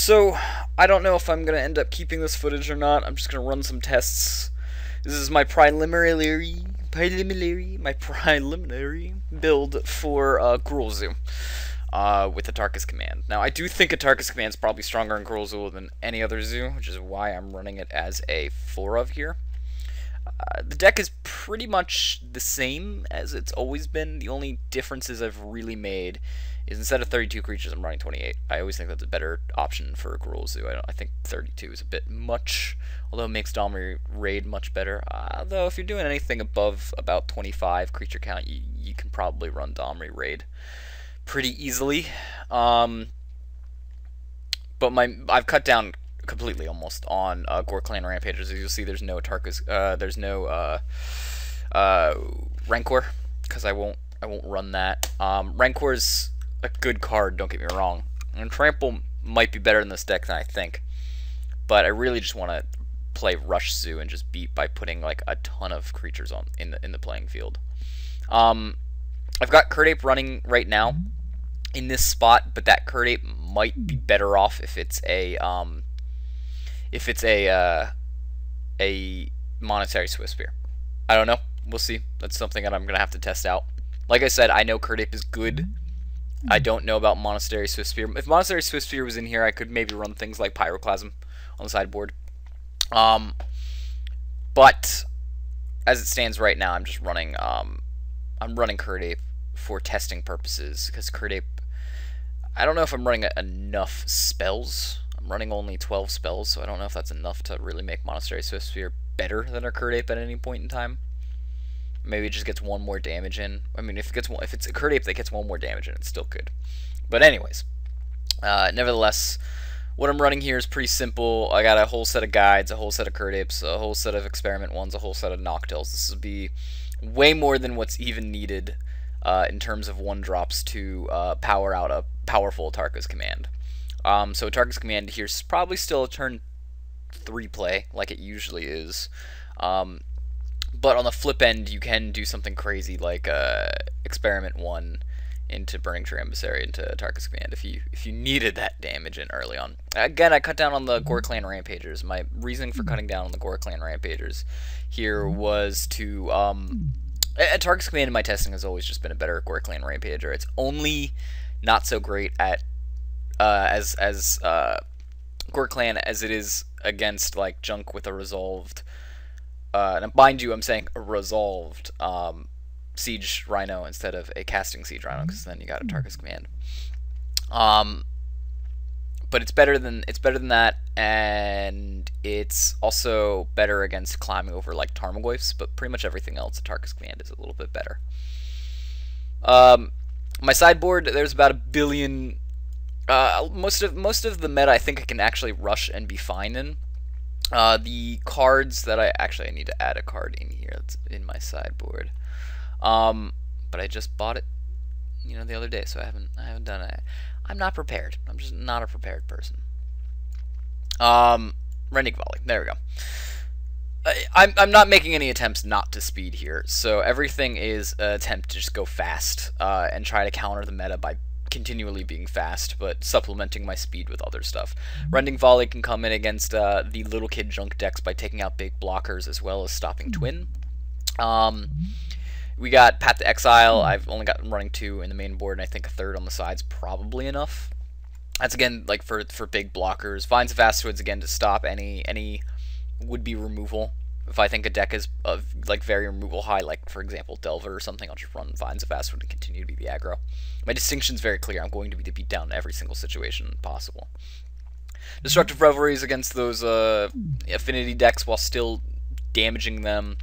So, I don't know if I'm going to end up keeping this footage or not. I'm just going to run some tests. This is my preliminary build for Gruul Zoo with Atarka's command. Now, I do think Atarka's command is probably stronger in Gruul Zoo than any other zoo, which is why I'm running it as a 4 of here. The deck is pretty much the same as it's always been. The only differences I've really made is instead of 32 creatures, I'm running 28. I always think that's a better option for a Gruul Zoo. I think 32 is a bit much, although it makes Domri Raid much better. Though if you're doing anything above about 25 creature count, you can probably run Domri Raid pretty easily. But I've cut down completely almost on Gore Clan Rampagers. As you'll see, there's no Atarka's, there's no Rancor, because I won't run that. Rancor's a good card, don't get me wrong, and Trample might be better in this deck than I think, but I really just want to play Rush Zoo and just beat by putting like a ton of creatures on in the playing field. I've got Curd Ape running right now in this spot, but that Curd Ape might be better off if it's a Monetary Swiftspear. I don't know. We'll see. That's something that I'm gonna have to test out. Like I said, I know Curd Ape is good. I don't know about Monastery Swiftspear. If Monastery Swiftspear was in here, I could maybe run things like Pyroclasm on the sideboard. But as it stands right now, I'm just running. I'm running Curd Ape for testing purposes, because Curd Ape, I don't know if I'm running enough spells. I'm running only 12 spells, so I don't know if that's enough to really make Monastery Swiftspear better than a Curd Ape at any point in time. Maybe it just gets one more damage in. I mean, if it's a Curd Ape that gets one more damage in, it's still good. But anyways, nevertheless, what I'm running here is pretty simple. I got a whole set of guides, a whole set of Curd Apes, a whole set of experiment ones, a whole set of Noctills. This will be way more than what's even needed in terms of 1-drops to power out a powerful Atarka's command. So Atarka's command here is probably still a turn 3 play, like it usually is. But on the flip end, you can do something crazy like Experiment 1 into Burning Tree Emissary into Atarka's command if you needed that damage in early on. Again, I cut down on the Gore Clan Rampagers. My reasoning for cutting down on the Gore Clan Rampagers here was to Atarka's command in my testing has always just been a better Gore Clan Rampager. It's only not so great at as Gore Clan as it is against like junk with a resolved. And mind you, I'm saying a resolved Siege Rhino instead of a casting Siege Rhino, because then you got Atarka's command. But it's better than that, and it's also better against climbing over like Tarmogoyfs. But pretty much everything else, Atarka's command is a little bit better. My sideboard, there's about a billion. Most of the meta I think I can actually rush and be fine in. The cards that I need to add a card in here that's in my sideboard. But I just bought it, the other day, so I haven't done it. I'm not prepared. I'm just not a prepared person. Rendig Volley. There we go. I'm not making any attempts not to speed here, so everything is an attempt to just go fast and try to counter the meta by continually being fast, but supplementing my speed with other stuff. Rending Volley can come in against the little kid junk decks by taking out big blockers as well as stopping Twin. We got Path to Exile. I've only got running 2 in the main board, and I think a 3rd on the side's probably enough. That's again like for big blockers. Vines of Asteroids again to stop any would-be removal. If I think a deck is like very removal high, like for example Delver or something, I'll just run Vines of Asteroid and continue to be the aggro. My distinction's very clear. I'm going to be the beatdown in every single situation possible. Destructive Revelries against those affinity decks while still damaging them,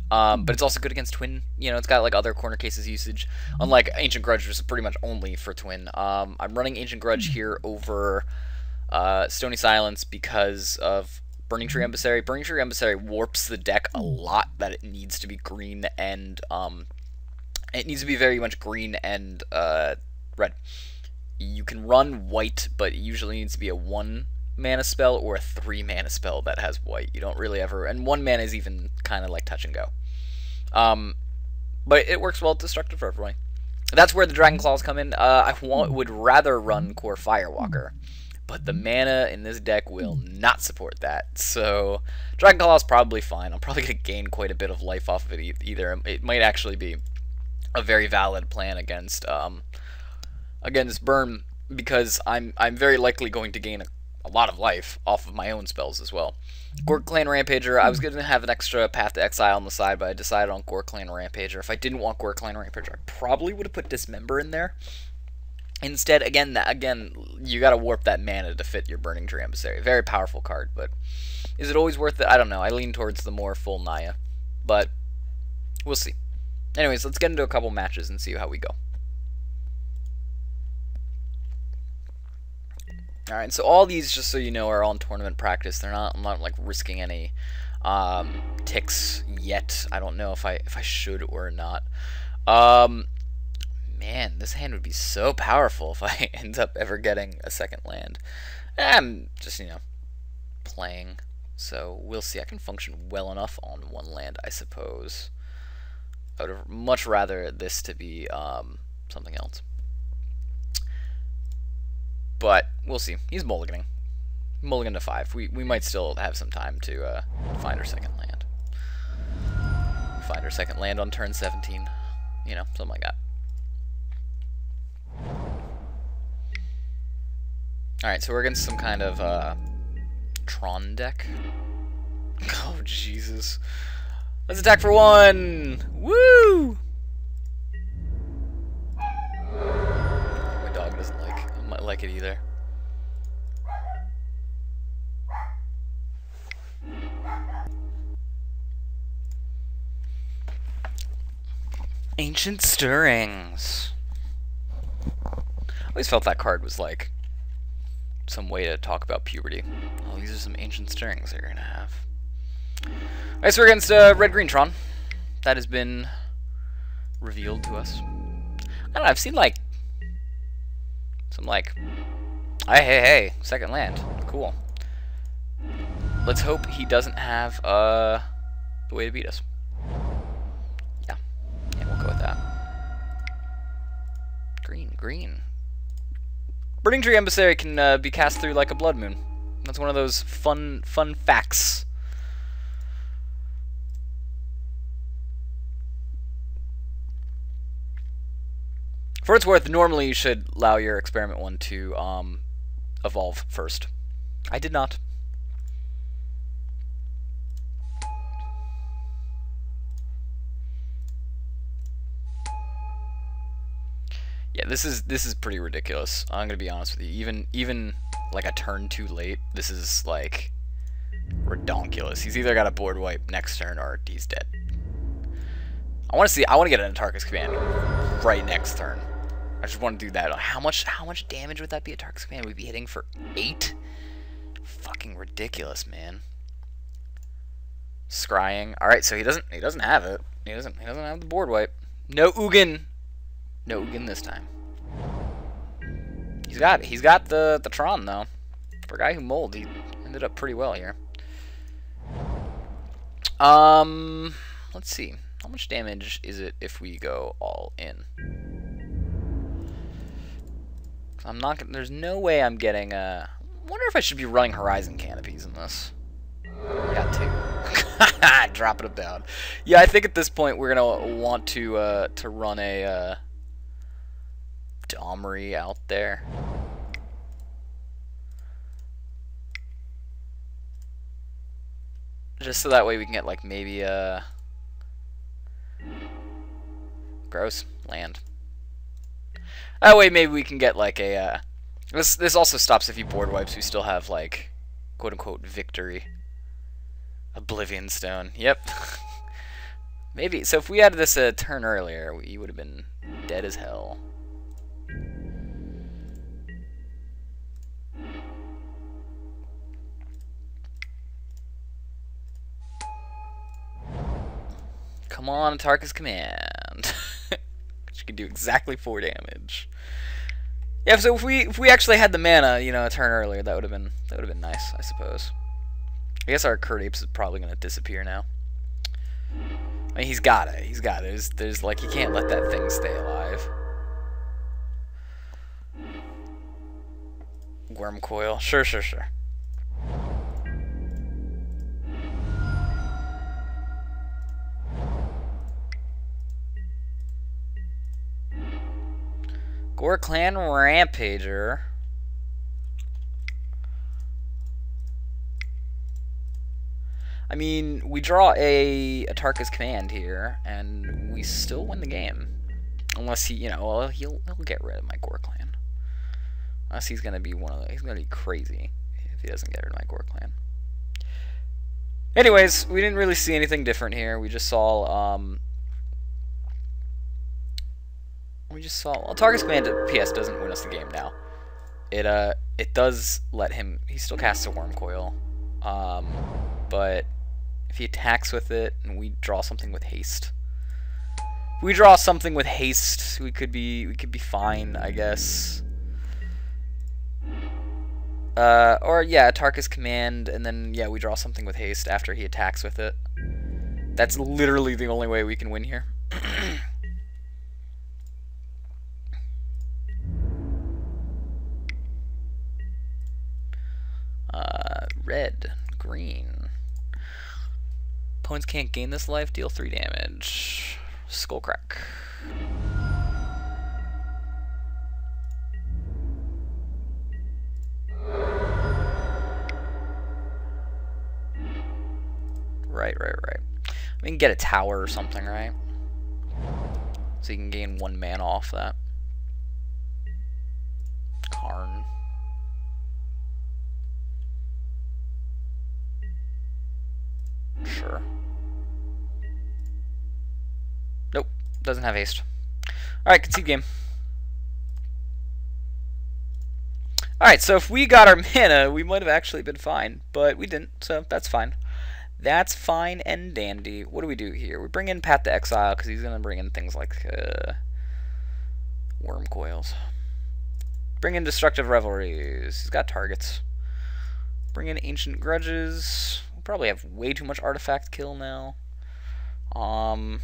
but it's also good against Twin. It's got like other corner cases usage, unlike Ancient Grudge, which is pretty much only for Twin. I'm running Ancient Grudge here over Stony Silence because of Burning Tree Emissary. Burning Tree Emissary warps the deck a lot that it needs to be green and it needs to be very much green and red. You can run white, but it usually needs to be a 1-mana spell or a 3-mana spell that has white. You don't really ever, and 1 mana is even kind of like touch and go. But it works well at Destructive Revelry. That's where the Dragon Claws come in. I would rather run Core Firewalker, but the mana in this deck will not support that. So Dragon Claw is probably fine. I'm probably going to gain quite a bit of life off of it either. It might actually be a very valid plan against Burn, because I'm very likely going to gain a lot of life off of my own spells as well. Gorkclan Rampager, I was going to have an extra Path to Exile on the side, but I decided on Gorkclan Rampager. If I didn't want Gorkclan Rampager, I probably would have put Dismember in there. Instead, again, you got to warp that mana to fit your Burning Tree Emissary. Very powerful card, but is it always worth it? I don't know. I lean towards the more full Naya, but we'll see. Anyways, let's get into a couple matches and see how we go. Alright, so all these, just so you know, are on tournament practice. I'm not like risking any ticks yet. I don't know if I should or not. Man, this hand would be so powerful if I end up ever getting a second land. I'm just, playing. So we'll see. I can function well enough on one land, I suppose. I would have much rather this to be something else. But we'll see. He's mulliganing. Mulligan to 5. We might still have some time to find our second land. Find our second land on turn 17. Something like that. Alright, so we're against some kind of Tron deck. Oh, Jesus. Let's attack for 1! Woo! My dog doesn't like it either. Ancient Stirrings. I always felt that card was like some way to talk about puberty. Oh, these are some ancient stirrings they're gonna have. Alright, so we're against red-green Tron. That has been revealed to us. I don't know, I've seen like some hey, second land. Cool. Let's hope he doesn't have the way to beat us. Yeah, we'll go with that. Green. Burning Tree Emissary can be cast through like a Blood Moon. That's one of those fun facts. For what it's worth, normally you should allow your Experiment 1 to evolve first. I did not. Yeah, this is pretty ridiculous. I'm gonna be honest with you. Even like a turn too late, this is like redonkulous. He's either got a board wipe next turn or he's dead. I want to get an Atarka's Command right next turn. I just want to do that. How much damage would that be? Atarka's Command would be hitting for 8. Fucking ridiculous, man. Scrying. All right, so he doesn't have it. He doesn't have the board wipe. No Ugin. No Ugin this time. He's got the Tron though. For a guy who mulled, he ended up pretty well here. Let's see. How much damage is it if we go all in? I'm not gonna, there's no way I'm getting I wonder if I should be running Horizon Canopies in this. I got 2. Dropping them down. Yeah, I think at this point we're gonna want to run a Domri out there. Just so that way we can get like maybe gross land. That way maybe we can get like a this also stops if he board wipes. We still have like quote unquote victory. Oblivion Stone. Yep. Maybe so if we had this a turn earlier, we would have been dead as hell. Come on, Atarka's Command. She can do exactly 4 damage. Yeah, so if we actually had the mana, a turn earlier, that would have been nice, I suppose. I guess our Curd Apes is probably gonna disappear now. I mean, he's got it. There's like, he can't let that thing stay alive. Worm Coil. Sure. Gore Clan Rampager. I mean, we draw a Atarka's Command here, and we still win the game. Unless he, you know, well, he'll get rid of my Gore Clan. Unless he's gonna be he's gonna be crazy if he doesn't get rid of my Gore Clan. Anyways, we didn't really see anything different here. We just saw, well, Atarka's Command, PS, doesn't win us the game now. It does let him, he still casts a Worm Coil, but if he attacks with it and we draw something with haste, we could be fine, I guess. Or yeah, Atarka's Command, and then yeah, we draw something with haste after he attacks with it. That's literally the only way we can win here. Red, green. Opponents can't gain this life, deal 3 damage. Skullcrack. Right. We can get a tower or something, right? So you can gain 1 mana off that. Karn. Sure. Nope, doesn't have haste. Alright, concede game. Alright, so if we got our mana, we might have actually been fine, but we didn't, so that's fine. That's fine and dandy. What do we do here? We bring in Path to Exile, because he's going to bring in things like Worm Coils. Bring in Destructive Revelries. He's got targets. Bring in Ancient Grudges. We'll probably have way too much artifact kill now. Gotta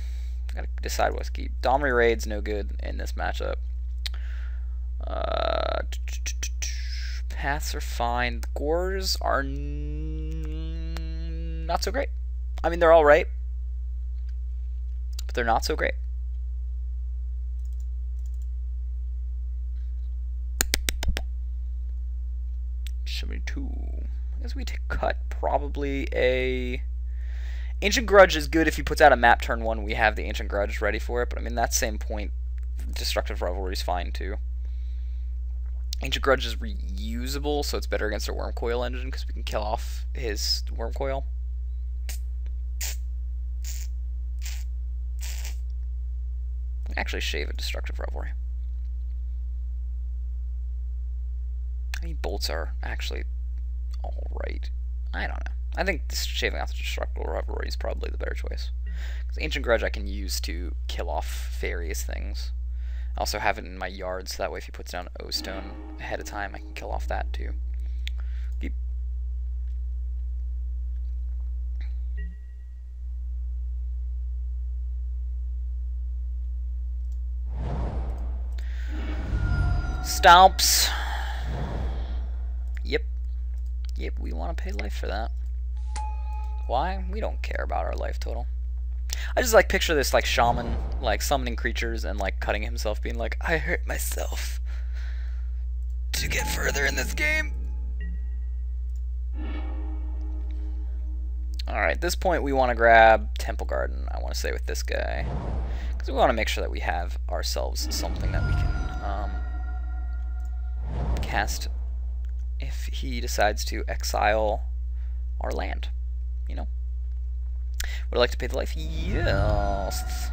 decide what to keep. Domri Raid's no good in this matchup. Paths are fine. The Gores are not so great. I mean, they're all right, but they're not so great. I guess we take cut probably a Ancient Grudge is good if he puts out a map turn 1. We have the Ancient Grudge ready for it, but I mean that same point, Destructive Revelry is fine too. Ancient Grudge is reusable, so it's better against a Worm Coil engine because we can kill off his Worm Coil. Actually, shave a Destructive Revelry. I mean, bolts are actually alright. I don't know. I think shaving off the Destructive Revelry is probably the better choice. Because Ancient Grudge I can use to kill off various things. I also have it in my yard, so that way if he puts down O-Stone ahead of time, I can kill off that too. Keep. Stomps. Yep, we want to pay life for that. Why? We don't care about our life total. I just like picture this like shaman like summoning creatures and like cutting himself, being like, I hurt myself to get further in this game. Alright, at this point we want to grab Temple Garden, I want to say, with this guy. Because we want to make sure that we have ourselves something that we can cast if he decides to exile our land, you know? Would I like to pay the life? Yes.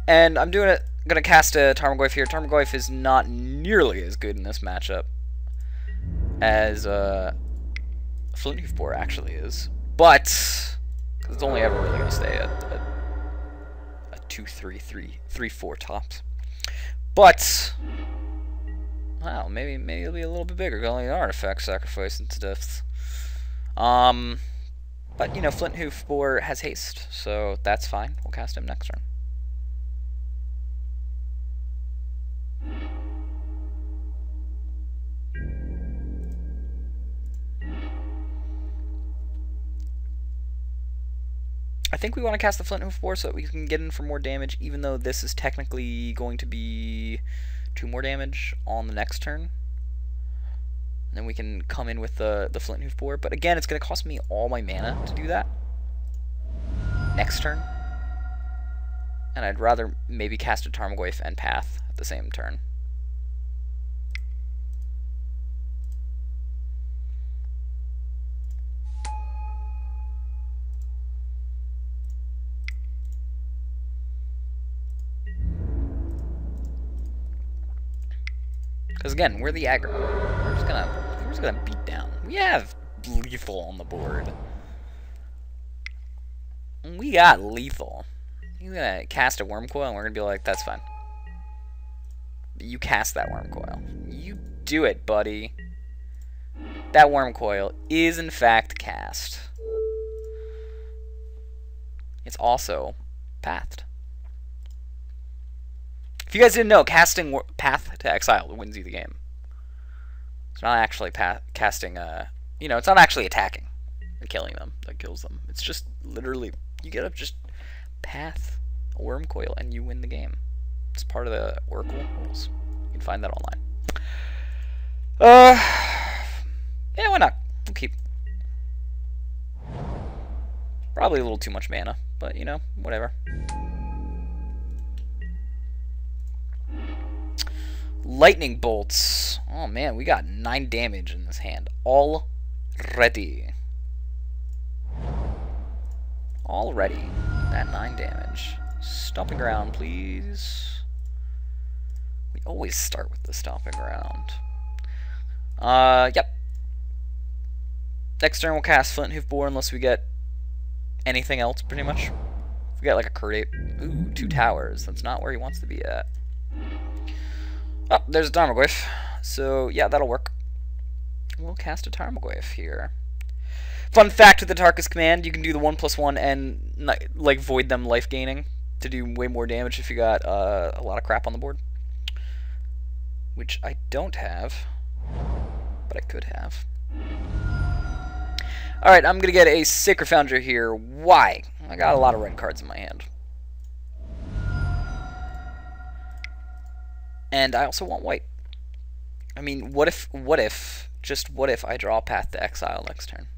And I'm gonna cast a Tarmogoyf here. Tarmogoyf is not nearly as good in this matchup as Flint Hoofbore actually is, but cause it's only ever really gonna stay at a 2-3-3-3-4 tops. But wow, maybe it'll be a little bit bigger. Got only an artifact sacrifice into depth. But, you know, Flint Hoofbore has haste, so that's fine. We'll cast him next turn. I think we want to cast the Flint Hoof Boar so that we can get in for more damage, even though this is technically going to be 2 more damage on the next turn. And then we can come in with the Flint Hoof Boar. But again, it's going to cost me all my mana to do that next turn. And I'd rather maybe cast a Tarmogoyf and Path at the same turn. Because again, we're the aggro. We're just gonna beat down. We have lethal on the board. We got lethal. He's gonna cast a Worm Coil and we're gonna be like, that's fine. You cast that Worm Coil. You do it, buddy. That Worm Coil is in fact cast. It's also pathed. If you guys didn't know, casting Path to Exile wins you the game. It's not actually casting, you know, it's not actually attacking and killing them that kills them. It's just literally, you get up, just Path a Worm Coil and you win the game. It's part of the Oracle rules. You can find that online. Yeah, why not? We'll keep. Probably a little too much mana, but you know, whatever. Lightning bolts. Oh man, we got 9 damage in this hand already. Already, that 9 damage. Stomping ground, please. We always start with the stomping ground. Yep. Next turn we'll cast Flint Hoof Boar unless we get anything else, pretty much. If we get like a Curdape. Ooh, 2 towers. That's not where he wants to be at. Oh, there's a Tarmogoyf. So, yeah, that'll work. We'll cast a Tarmogoyf here. Fun fact with the Atarka's command, you can do the 1/1 and, like, void them life gaining to do way more damage if you got a lot of crap on the board. Which I don't have, but I could have. Alright, I'm going to get a Sacred Foundry here. Why? I got a lot of red cards in my hand. And I also want white. I mean, what if I draw a Path to Exile next turn?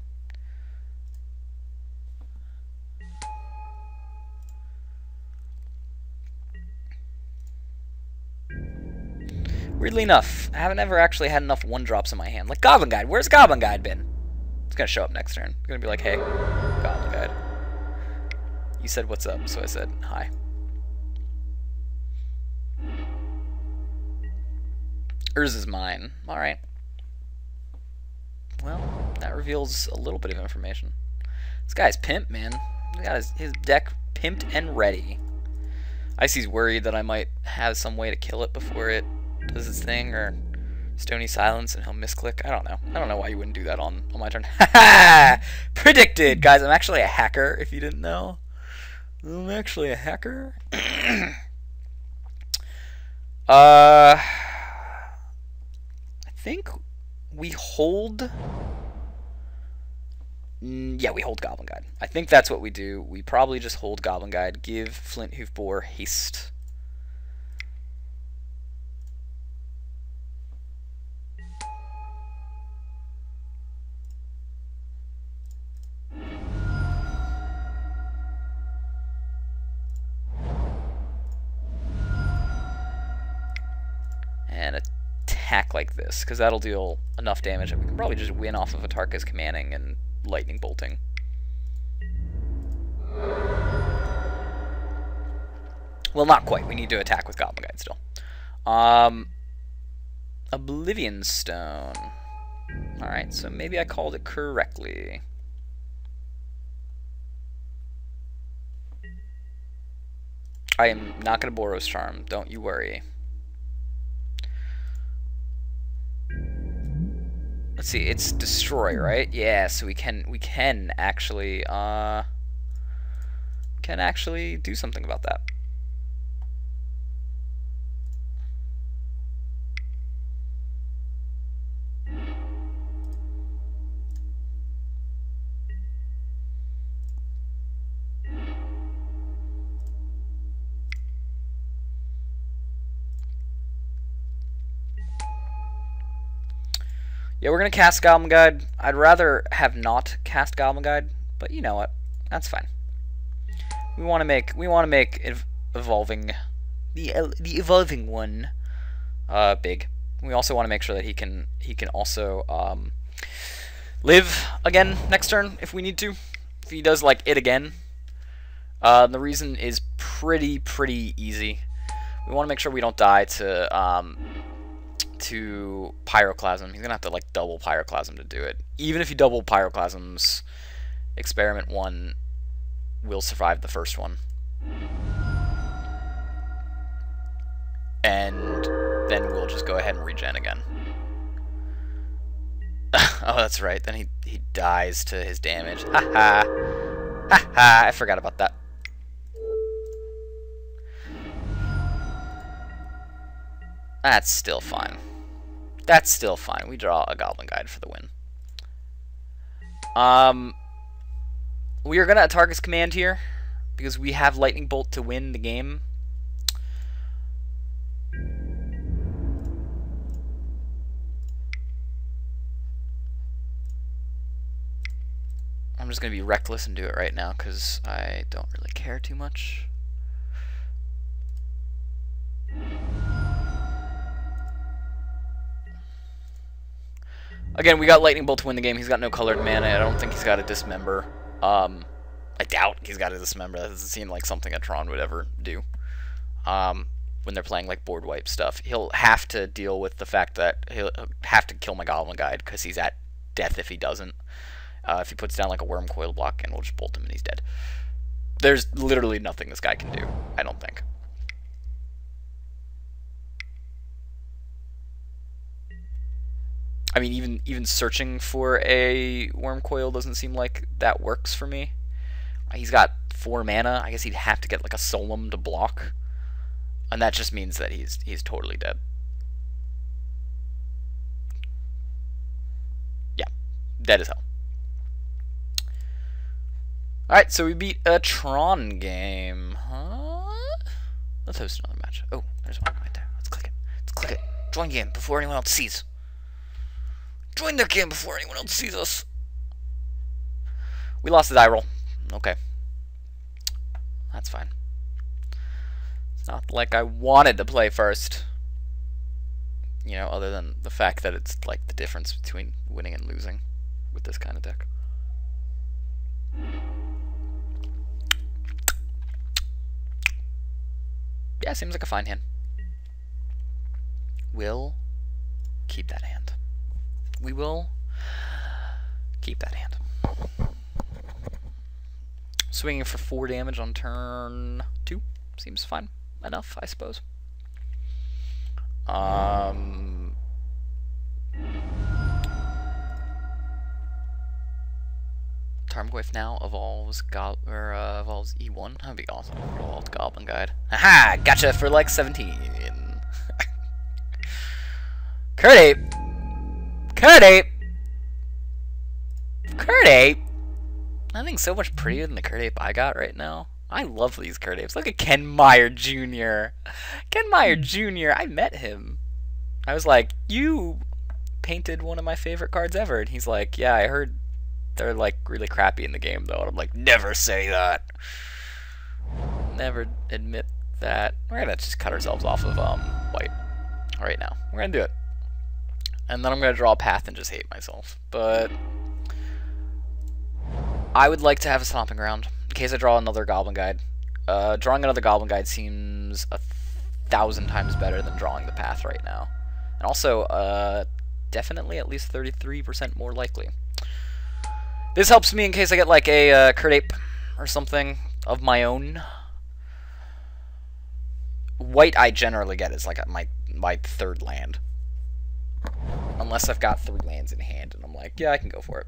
Weirdly enough, I haven't ever actually had enough 1-drops in my hand. Like Goblin Guide. Where's Goblin Guide been? It's gonna show up next turn. It's gonna be like, hey, Goblin Guide. You said what's up, so I said hi. Is mine. Alright. Well, that reveals a little bit of information. This guy's pimp, man. He got his deck pimped and ready. Icy's worried that I might have some way to kill it before it does its thing, or Stony Silence and he'll misclick. I don't know. I don't know why you wouldn't do that on my turn. Ha! Predicted! Guys, I'm actually a hacker, if you didn't know. I'm actually a hacker. I think we hold... Yeah, we hold Goblin Guide. I think that's what we do. We probably just hold Goblin Guide, give Flint Hoof Boar haste. And attack like this, because that'll deal enough damage that we can probably just win off of Atarka's commanding and lightning bolting. Well, not quite. We need to attack with Goblin Guide still. Oblivion Stone. Alright, so maybe I called it correctly. I am not going to Boros Charm. Don't you worry. Let's see, it's destroy, right? Yeah, so we can actually do something about that. Yeah, we're gonna cast Goblin Guide. I'd rather have not cast Goblin Guide, but you know what? That's fine. We want to make evolving the evolving one big. We also want to make sure that he can also live again next turn if we need to. If he does like it again, the reason is pretty easy. We want to make sure we don't die to Pyroclasm. He's gonna have to like double Pyroclasm to do it. Even if he double Pyroclasms, Experiment 1 will survive the first one. And then we'll just go ahead and regen again. Oh, that's right. Then he dies to his damage. Haha. Haha. I forgot about that. That's still fine. That's still fine. We draw a Goblin Guide for the win. We are gonna Atarka's command here because we have Lightning Bolt to win the game. I'm just gonna be reckless and do it right now because I don't really care too much. Again, we got Lightning Bolt to win the game. He's got no colored mana. I don't think he's got a Dismember. I doubt he's got a Dismember. That doesn't seem like something a Tron would ever do. When they're playing like board wipe stuff, he'll have to deal with the fact that he'll have to kill my Goblin Guide because he's at death if he doesn't. If he puts down like a Worm Coil block, and we'll just bolt him and he's dead. There's literally nothing this guy can do, I don't think. I mean, even searching for a Worm Coil doesn't seem like that works for me. He's got 4 mana. I guess he'd have to get like a Solemn to block, and that just means that he's totally dead. Yeah, dead as hell. Alright, so we beat a Tron game, huh? Let's host another match. Oh, there's one right there. Let's click it. Let's click it. Join game before anyone else sees. Join the game before anyone else sees us. We lost the die roll. Okay. That's fine. It's not like I wanted to play first. You know, other than the fact that it's like the difference between winning and losing with this kind of deck. Yeah, seems like a fine hand. We'll keep that hand. We will keep that hand. Swinging for 4 damage on turn 2 seems fine enough, I suppose. Tarmogoyf now evolves evolves E1. That'd be awesome. Evolved Goblin Guide. Haha! Gotcha for like 17. Kurt Ape! Kurt Ape! Kurt Ape! Nothing's so much prettier than the Kurt Ape I got right now. I love these Kurt Apes. Look at Ken Meyer Jr. Ken Meyer Jr. I met him. I was like, you painted one of my favorite cards ever. And he's like, yeah, I heard they're like really crappy in the game though. And I'm like, never say that. Never admit that. We're gonna just cut ourselves off of white right now. We're gonna do it. And then I'm gonna draw a path and just hate myself. But I would like to have a stomping ground in case I draw another Goblin Guide. Drawing another Goblin Guide seems 1,000 times better than drawing the path right now. And also, definitely at least 33% more likely. This helps me in case I get like a Kurt Ape or something of my own. White I generally get is like my 3rd land. Unless I've got 3 lands in hand and I'm like, yeah, I can go for it.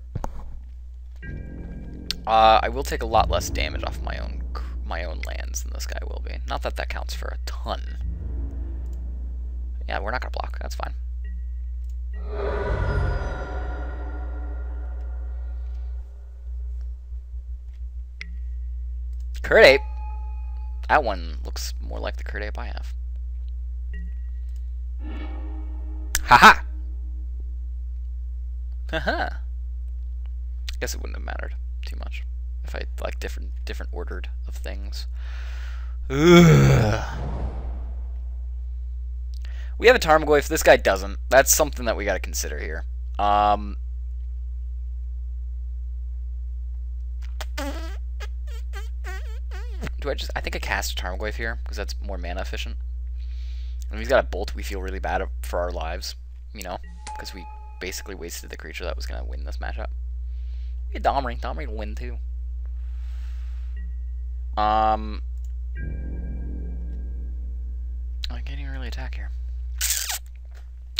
I will take a lot less damage off my own lands than this guy will be. Not that that counts for a ton. Yeah, we're not gonna block. That's fine. Kurt Ape. That one looks more like the Kurt Ape I have. Haha! Haha. Guess it wouldn't have mattered too much if I like different ordered of things. Ugh. We have a Tarmogoyf. This guy doesn't. That's something that we got to consider here. I think I cast a Tarmogoyf here because that's more mana efficient. And if he's got a bolt, we feel really bad for our lives, you know, because we basically wasted the creature that was going to win this matchup. Yeah, Domri. Domri will win too. I'm getting really attack here.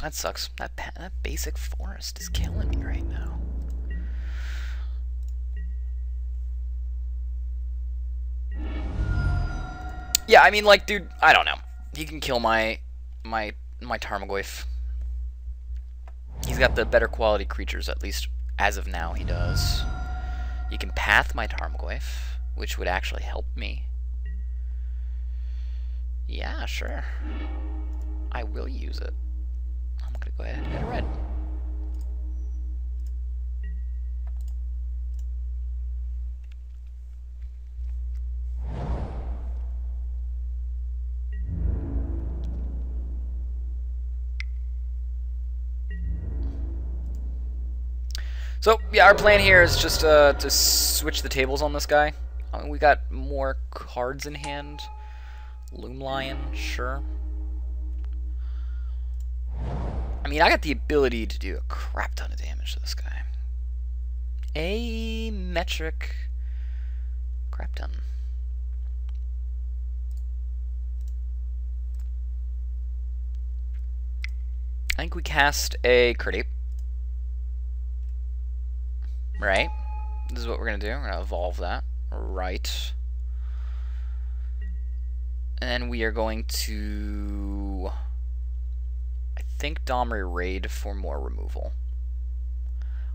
That sucks. That basic forest is killing me right now. Yeah, I mean, like, dude, I don't know. He can kill my Tarmogoyf. He's got the better quality creatures, at least as of now he does. He can path my Tarmogoyf, which would actually help me. Yeah, sure. I will use it. I'm gonna go ahead and get a red. So, yeah, our plan here is just to switch the tables on this guy. I mean, we got more cards in hand. Loom Lion, sure. I mean, I got the ability to do a crap ton of damage to this guy. A metric crap ton. I think we cast a Curdape. Right? This is what we're going to do. We're going to evolve that. Right. And then we are going to, I think, Domri Raid for more removal.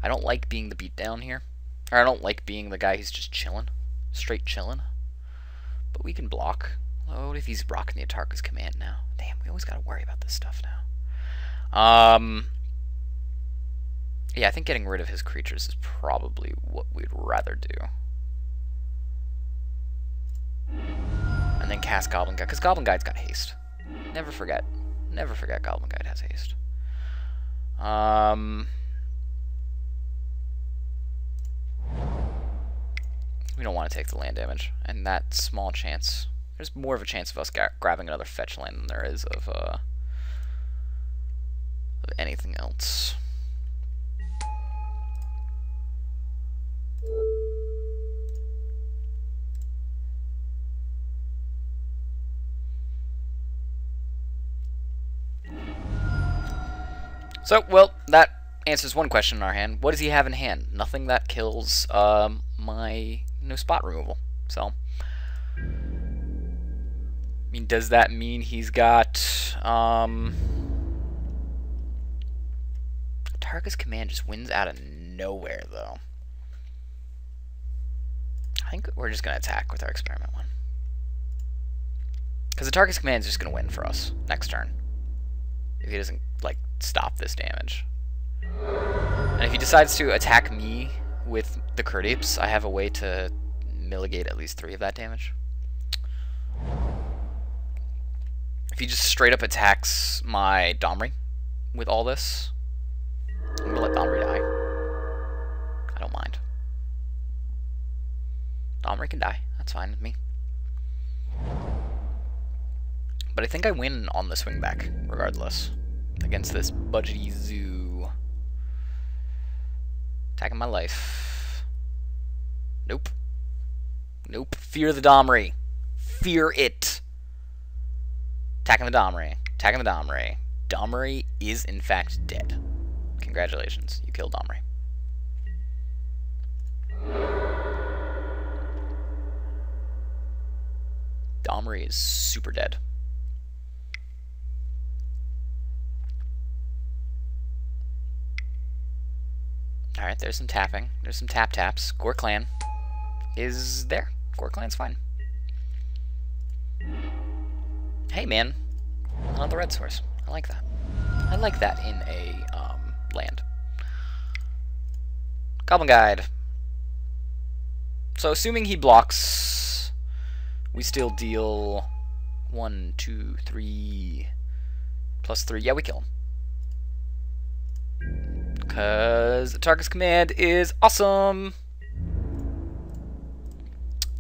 I don't like being the beatdown here. Or I don't like being the guy who's just chilling. Straight chilling. But we can block. Oh, what if he's rocking the Atarka's command now? Damn, we always got to worry about this stuff now. Yeah, I think getting rid of his creatures is probably what we'd rather do. And then cast Goblin Guide, because Goblin Guide's got haste. Never forget Goblin Guide has haste. We don't want to take the land damage, and that small chance. There's more of a chance of us grabbing another fetch land than there is of anything else. So, well, that answers one question in our hand. What does he have in hand? Nothing that kills my no spot removal. So, I mean, does that mean he's got Atarka's command just wins out of nowhere, though. I think we're just going to attack with our experiment one. Because Atarka's command is just going to win for us next turn. If he doesn't, like, stop this damage. And if he decides to attack me with the Curdapes, I have a way to mitigate at least 3 of that damage. If he just straight up attacks my Domri with all this, I'm going to let Domri die. I don't mind. Domri can die. That's fine with me. But I think I win on the swing back, regardless. Against this budgety zoo. Attacking my life. Nope. Nope. Fear the Domri. Fear it. Attacking the Domri. Attacking the Domri. Domri is in fact dead. Congratulations. You killed Domri. Domri is super dead. Alright, there's some tapping. There's some tap-taps. Gore Clan is there. Gore Clan's fine. Hey, man. Another red source. I like that. I like that in a land. Goblin Guide. So assuming he blocks, we still deal 1, 2, 3, plus 3. Yeah, we kill him. Because Atarka's command is awesome!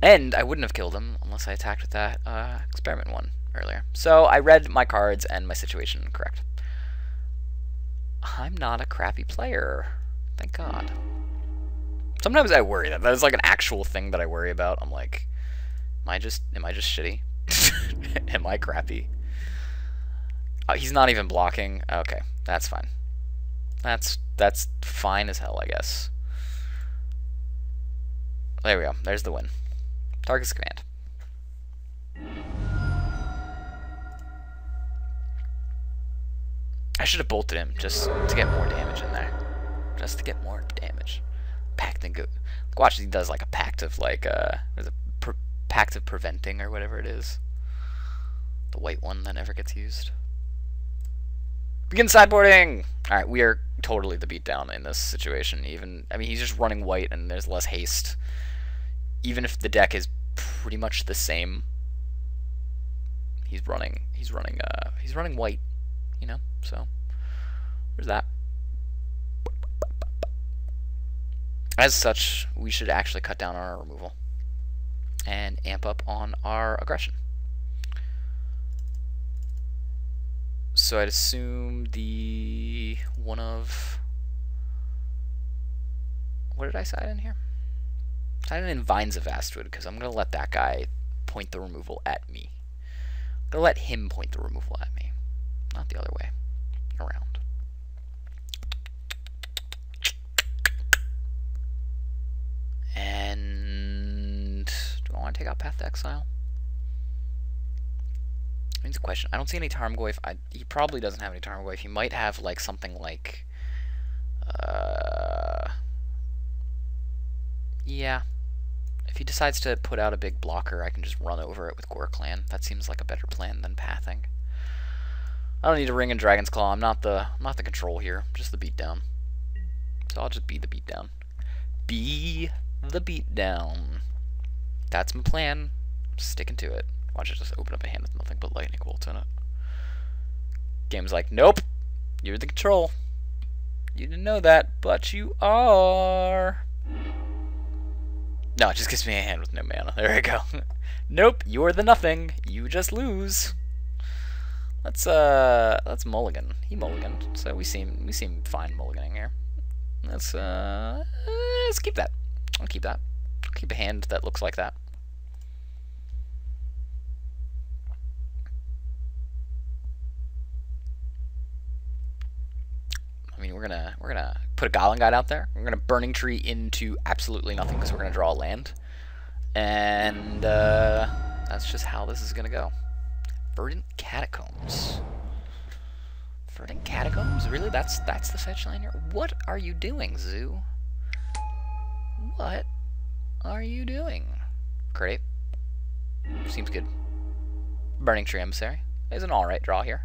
And I wouldn't have killed him unless I attacked with that experiment one earlier. So I read my cards and my situation correct. I'm not a crappy player. Thank God. Sometimes I worry that is like an actual thing that I worry about. I'm like, am I just shitty? Am I crappy? He's not even blocking. Okay, that's fine. That's fine as hell, I guess. There we go. There's the win. Target's command. I should have bolted him just to get more damage in there. Just to get more damage. Pact and go. Watch, he does like a pact of like pact of preventing or whatever it is. The white one that never gets used. Begin sideboarding. All right, we are totally the beatdown in this situation. Even I mean, he's just running white and there's less haste. Even if the deck is pretty much the same, he's running white, you know. So there's that. As such, we should actually cut down on our removal and amp up on our aggression. So I'd assume the one of, what did I side in here? I didn't in Vines of Vastwood because I'm going to let that guy point the removal at me. I'm going to let him point the removal at me, not the other way around. And do I want to take out Path to Exile? I mean, it's a question. I don't see any Tarmogoyf. He probably doesn't have any Tarmogoyf. He might have like something like, yeah. If he decides to put out a big blocker, I can just run over it with Gore Clan. That seems like a better plan than pathing. I don't need a Ring and Dragon's Claw. I'm not the control here. I'm just the beatdown. So I'll just be the beatdown. Be the beatdown. That's my plan. I'm sticking to it. Watch it just open up a hand with nothing but lightning bolts in it. Game's like, nope. You're the control. You didn't know that, but you are. No, it just gives me a hand with no mana. There we go. Nope, you're the nothing. You just lose. Let's mulligan. He mulliganed, so we seem fine mulliganing here. Let's keep that. I'll keep that. I'll keep a hand that looks like that. I mean, we're gonna put a Goblin Guide out there. We're gonna Burning Tree into absolutely nothing because we're gonna draw a land, and that's just how this is gonna go. Verdant Catacombs. Verdant Catacombs? Really? That's the fetch line here? What are you doing, Zoo? What are you doing? Crit Ape. Seems good. Burning Tree Emissary. Is an alright draw here.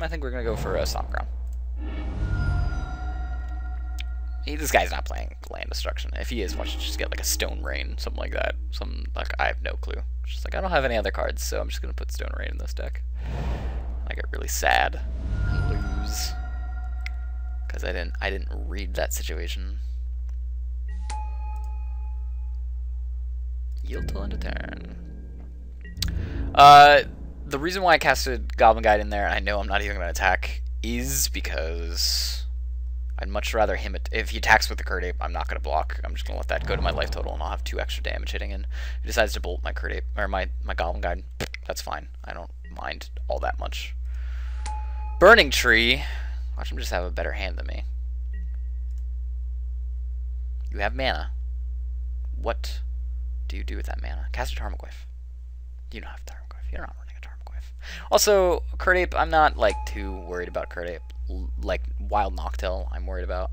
I think we're gonna go for a Stomp Ground. This guy's not playing land destruction. If he is, watch it just get like a Stone Rain, something like that. Like I have no clue. It's just like I don't have any other cards, so I'm just gonna put Stone Rain in this deck. I get really sad and lose because I didn't read that situation. Yield till end of turn. The reason why I casted Goblin Guide in there, and I know I'm not even going to attack, is because I'd much rather him... If he attacks with the Crit Ape, I'm not going to block. I'm just going to let that go to my life total, and I'll have 2 extra damage hitting in. If he decides to bolt my Crit Ape, or my Goblin Guide, that's fine. I don't mind all that much. Burning Tree. Watch him just have a better hand than me. You have mana. What do you do with that mana? Cast a Tarmogoyf. You don't have Tarmogoyf. You're not running a Tarmogoyf. Also, Crit Ape, I'm not like too worried about Crit Ape. Like Wild Noctil, I'm worried about,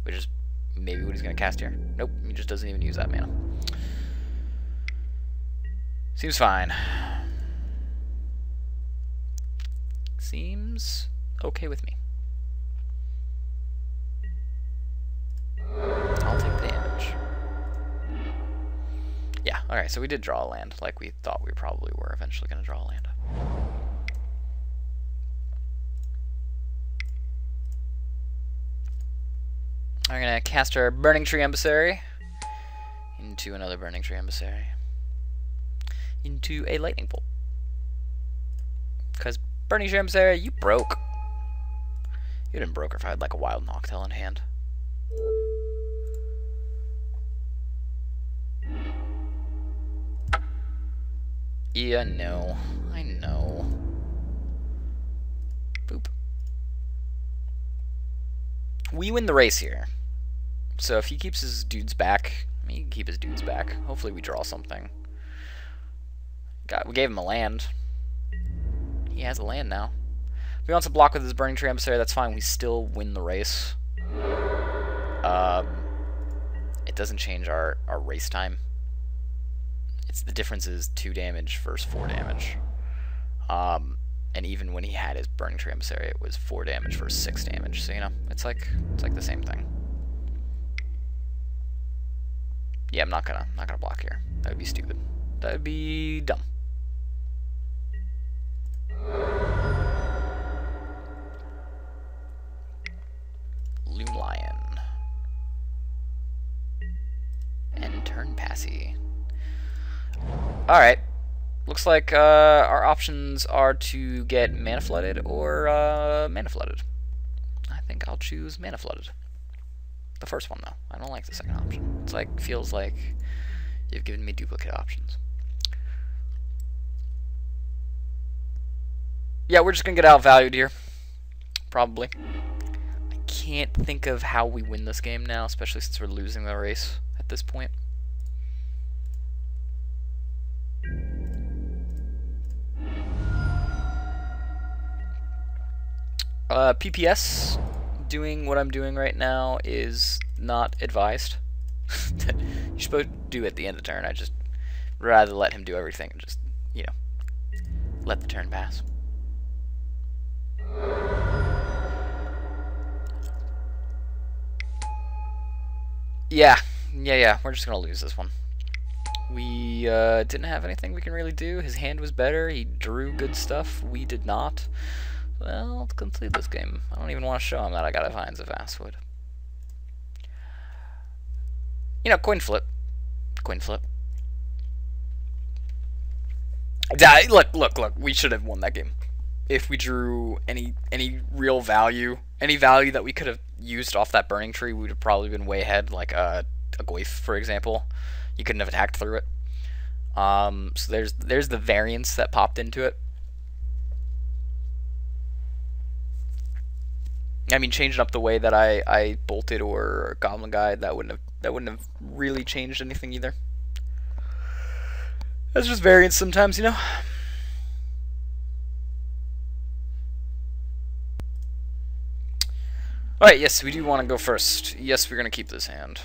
which is maybe what he's gonna cast here. Nope, he just doesn't even use that mana. Seems fine. Seems okay with me. I'll take the damage. Yeah, alright, so we did draw a land, like we thought we probably were eventually going to draw a land. I'm going to cast our Burning Tree Emissary into another Burning Tree Emissary into a Lightning Bolt. Because Burning Tree Emissary, you broke. You didn't broke if I had like a Wild Noctowl in hand. Yeah, no. I know. Boop. We win the race here. So if he keeps his dudes back, I mean, he can keep his dudes back. Hopefully we draw something. We gave him a land. He has a land now. If he wants to block with his Burning Tree Emissary, that's fine. We still win the race. It doesn't change our race time. The difference is 2 damage versus 4 damage. And even when he had his Burning Tree Emissary, it was 4 damage versus 6 damage. So, you know, it's like the same thing. Yeah, I'm not gonna block here. That would be stupid. That would be dumb. Loom Lion. And turn passy. Alright. Looks like our options are to get Mana Flooded or Mana Flooded. I think I'll choose Mana Flooded. The first one, though. I don't like the second option. It's like, feels like you've given me duplicate options. Yeah, we're just gonna get outvalued here. Probably. I can't think of how we win this game now, especially since we're losing the race at this point. PPS, doing what I'm doing right now is not advised. You're supposed to do it at the end of the turn. I just rather let him do everything and just, you know, let the turn pass. Yeah, we're just gonna lose this one. We didn't have anything we can really do. His hand was better. He drew good stuff. We did not. Well, let's complete this game. I don't even want to show him that I got a Vines of Vastwood. You know, coin flip. Coin flip. Look. We should have won that game. If we drew any real value, any value that we could have used off that Burning Tree, we would have probably been way ahead, like a Goyf, for example. You couldn't have attacked through it. So there's the variance that popped into it. I mean, changing up the way that I bolted or Goblin Guide, that wouldn't have really changed anything either. That's just variance sometimes, you know. Alright, yes, we do want to go first. Yes, we're gonna keep this hand.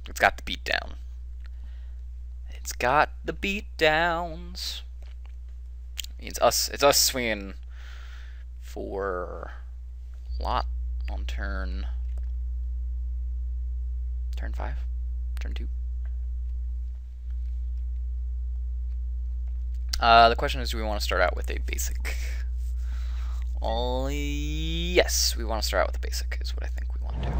It's got the beat down. It's got the beat downs. It's us swinging for a lot on turn 5, turn 2. The question is, do we want to start out with a basic? Yes, we want to start out with a basic, is what I think we want to do.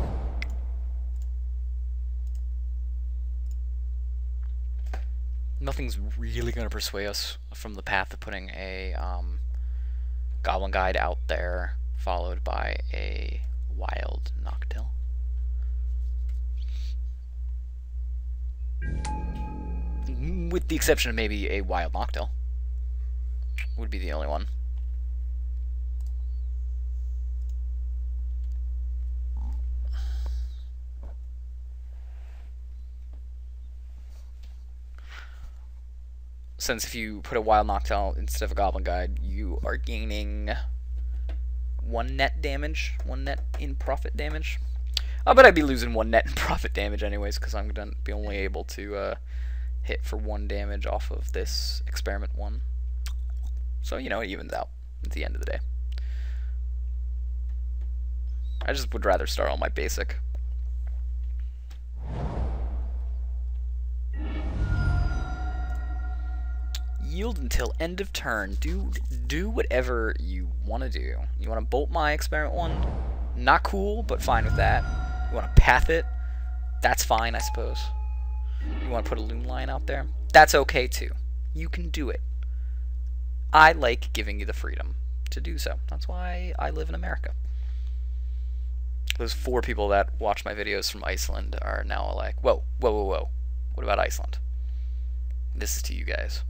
Nothing's really going to persuade us from the path of putting a Goblin Guide out there, followed by a Wild Noctowl. With the exception of maybe a Wild Noctowl. Would be the only one. Since if you put a Wild Noctowl instead of a Goblin Guide, you are gaining 1 net damage, 1 net in profit damage. I bet I'd be losing 1 net in profit damage anyways, because I'm going to be only able to hit for 1 damage off of this experiment 1. So, you know, it evens out. at the end of the day. I just would rather start on my basic. Yield until end of turn. Do whatever you want to do. You want to bolt my experiment one? Not cool, but fine with that. You want to path it? That's fine, I suppose. You want to put a loom line out there? That's okay too. You can do it. I like giving you the freedom to do so. That's why I live in America. Those 4 people that watch my videos from Iceland are now like, whoa, whoa, whoa, whoa. What about Iceland? This is to you guys.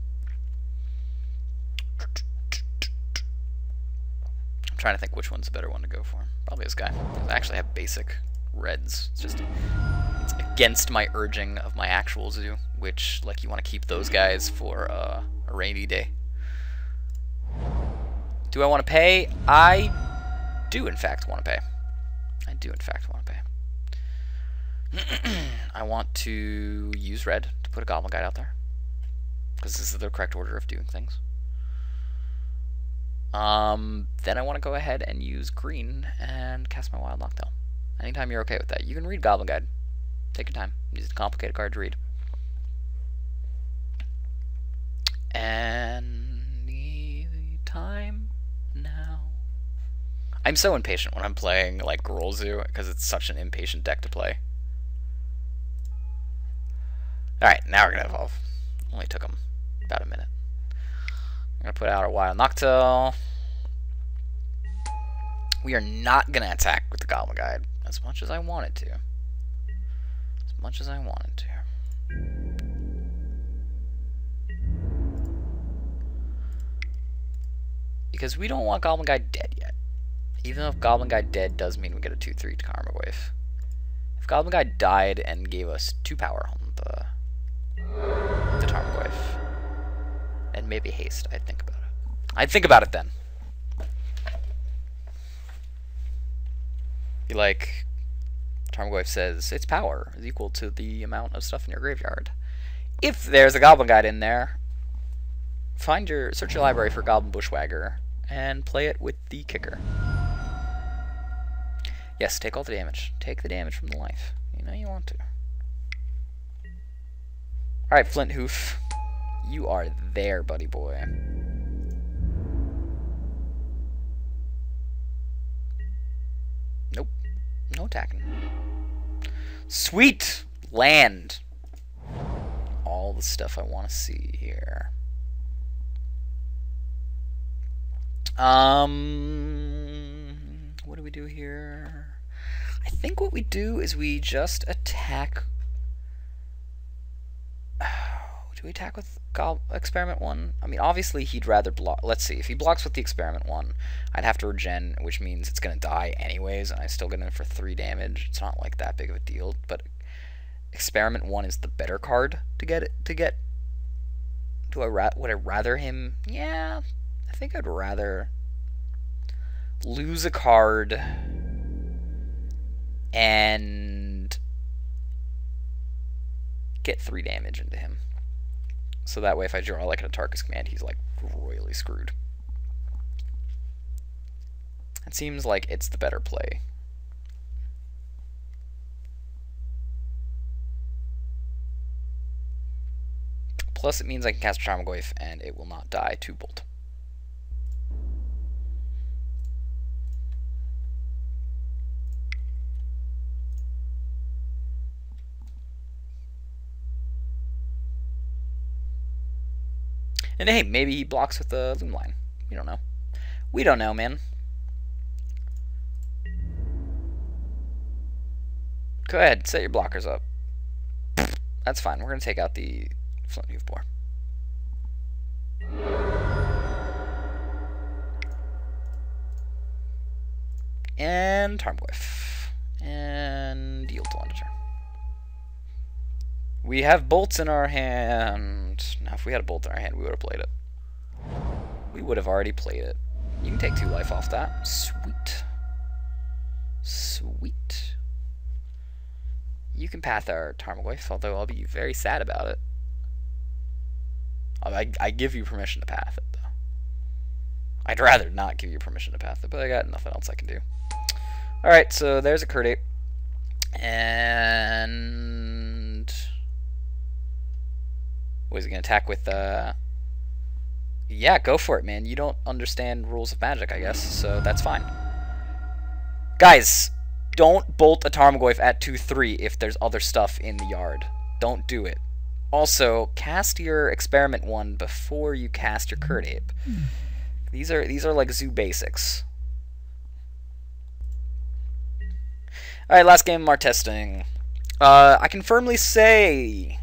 I'm trying to think which one's a better one to go for. Probably this guy. I actually have basic reds. It's against my urging of my actual zoo, which, like, you want to keep those guys for a rainy day. Do I want to pay? I do, in fact, want to pay. I do, in fact, want to pay. I want to use red to put a Goblin Guide out there, because this is the correct order of doing things. Then I want to go ahead and use green and cast my Wild Noctowl. Anytime you're okay with that. You can read Goblin Guide. Take your time. It's a complicated card to read. And the time now. I'm so impatient when I'm playing like Gruul Zoo because it's such an impatient deck to play. Alright, now we're going to evolve. Only took them about a minute. I'm going to put out our Wild Noctowl. We are not going to attack with the Goblin Guide as much as I wanted to. As much as I wanted to. Because we don't want Goblin Guide dead yet. Even though if Goblin Guide dead does mean we get a 2/3 Tarmogoyf. If Goblin Guide died and gave us 2 power on the Tarmogoyf, and maybe haste, I'd think about it. I'd think about it then. Be like, Tarmogoyf says its power is equal to the amount of stuff in your graveyard. If there's a Goblin Guide in there, search your library for Goblin Bushwagger and play it with the kicker. Yes, take all the damage. Take the damage from the life. You know you want to. Alright, Flint Hoof. You are there, buddy boy. Nope. No attacking. Sweet! Land! All the stuff I want to see here. What do we do here? I think what we do is we just attack. Do we attack with Experiment 1? I mean, obviously he'd rather block. Let's see. If he blocks with the Experiment 1, I'd have to regen, which means it's going to die anyways, and I still get in for 3 damage. It's not like that big of a deal, but Experiment 1 is the better card to get. Would I rather him? Yeah, I think I'd rather lose a card and get 3 damage into him. So that way if I draw like an Atarka's Command, he's like royally screwed. It seems like it's the better play. Plus it means I can cast Tarmogoyf and it will not die to Bolt. And hey, maybe he blocks with the Loom Line. We don't know. We don't know, man. Go ahead, set your blockers up. That's fine. We're going to take out the Flint Hoof Boar. And Tarmogoyf. And yield to Underturn. We have bolts in our hand. Now, if we had a bolt in our hand, we would have played it. We would have already played it. You can take 2 life off that. Sweet. Sweet. You can path our Tarmogoyf, although I'll be very sad about it. I give you permission to path it, though. I'd rather not give you permission to path it, but I got nothing else I can do. Alright, so there's a Curdape. And... what is he going to attack with? Yeah, go for it, man. You don't understand rules of Magic, I guess, so that's fine. Guys, don't bolt a Tarmogoyf at 2/3 if there's other stuff in the yard. Don't do it. Also, cast your Experiment 1 before you cast your Curdape. These are like zoo basics. Alright, last game of our testing. I can firmly say